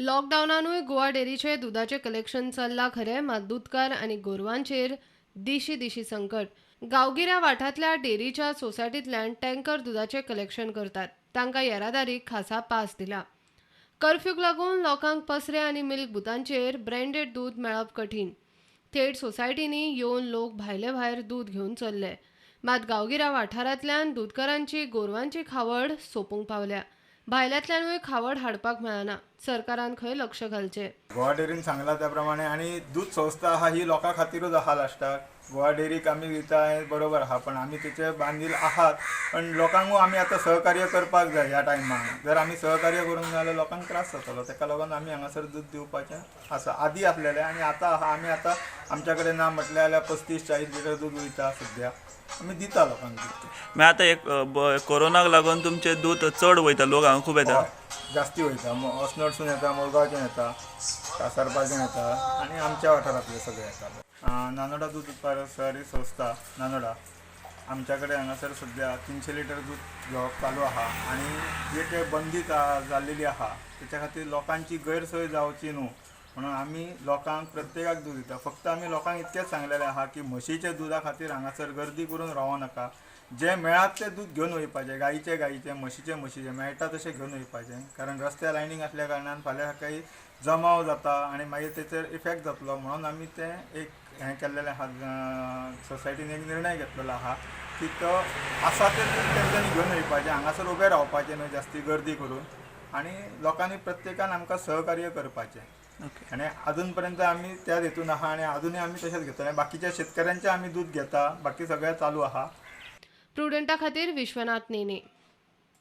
लॉकडाऊनानूय गोवा डेअरीचे दुधाचे कलेक्शन चल्लां खरें, मात दूधकार आनी गोरवांचेर दिशी दिशी संकट. गांवगिऱ्या वाठारांतल्या डेअरीच्या सोसायटींतल्यान टँकर दुधाचे कलेक्शन करतात. तांकां येरादारीक खासा पास दिला. कर्फ्यूक लागून लोकांक पसरे आनी मिल्क बुथांचेर ब्रँडेड दूध मेळप कठीण. थेट सोसायटींनी येवन लोक भायले भायर दूध घेवन चल्ले. मात गांवगिऱ्या वाठारांतल्यान दूधकारांची गोरवांची खावड सोंपूंक पावल्या. भायल्यांतल्यानूय खावड हाडपाक मेळना. सरकारान खंय लक्ष घालचें. गोवा डेअरीन सांगला त्या प्रमाणे आणि दूध संस्था आहा ही लोकां खातीरूच आहा लास्टाक. गोवा डेअरीक आमी दिता हें बरोबर आहा, पण आमी तेचे बांदील आहात, पण लोकांकूय आमी आतां सहकार्य करपाक जाय. ह्या टायमाक जर आमी सहकार्य करूंक ना जाल्यार लोकांक त्रास जातलो. ताका लागून आमी हांगासर दूध दिवपाचें आसा. आदी आसलेलें आनी आतां आहा. आमी आतां आमच्या कडेन ना म्हटलें जाल्यार 35-40 लिटर दूध वयता सद्या. आमी दिता लोकांक दूध. मागीर आतां एक कोरोनाक लागून तुमचें दूध चड वयता, लोक हांगा खूब येता. जास्ती वयता. असनोडसून येता, मुरगांवच्यान येता, कासारपाच्यान येता आनी आमच्या वाठारांतले सगळे येता. नानोडा दूध उत्पादक सहकारी संस्था नानोडा आमच्या कडेन हांगासर सद्या 300 लिटर दूध घेवप चालू आहा. आनी जे ते बंदी जाल्लेली आहा तेच्या खातीर लोकांची गैरसोय जावची न्हू म्हणून आमी लोकांक प्रत्येकाक दूध दिता. फक्त आमी लोकांक इतकेंच सांगलेलें आहा की म्हशीच्या दुधा खातीर हांगासर गर्दी करून रावो नाका. जे मेळात तें दूध घेवन वयपाचें. गायीचें म्हशीचें मेळटा तशें घेवन वयपाचें. कारण रस्त्या लायनीक आसल्या कारणान फाल्यां सकाळी जमाव जाता आनी मागीर तेचेर इफेक्ट जातलो. म्हणून आमी तें एक हें केल्लेलें आहा. सोसायटीन एक निर्णय घेतलेलो आहा की तो आसा तें दूध तेंच्यांनी घेवन वयपाचें. हांगासर उबें रावपाचें न्हू जास्ती गर्दी करून. आनी लोकांनी प्रत्येकान आमकां सहकार्य करपाचें. आनी अजून पर्यंत आमी त्याच हेतून आहा आनी अजुनूय आमी तशेंच घेतले. बाकीच्या शेतकऱ्यांचें आमी दूध घेता. बाकी सगळें चालू आहा. प्रुडंटा खातीर विश्वनाथ नेने.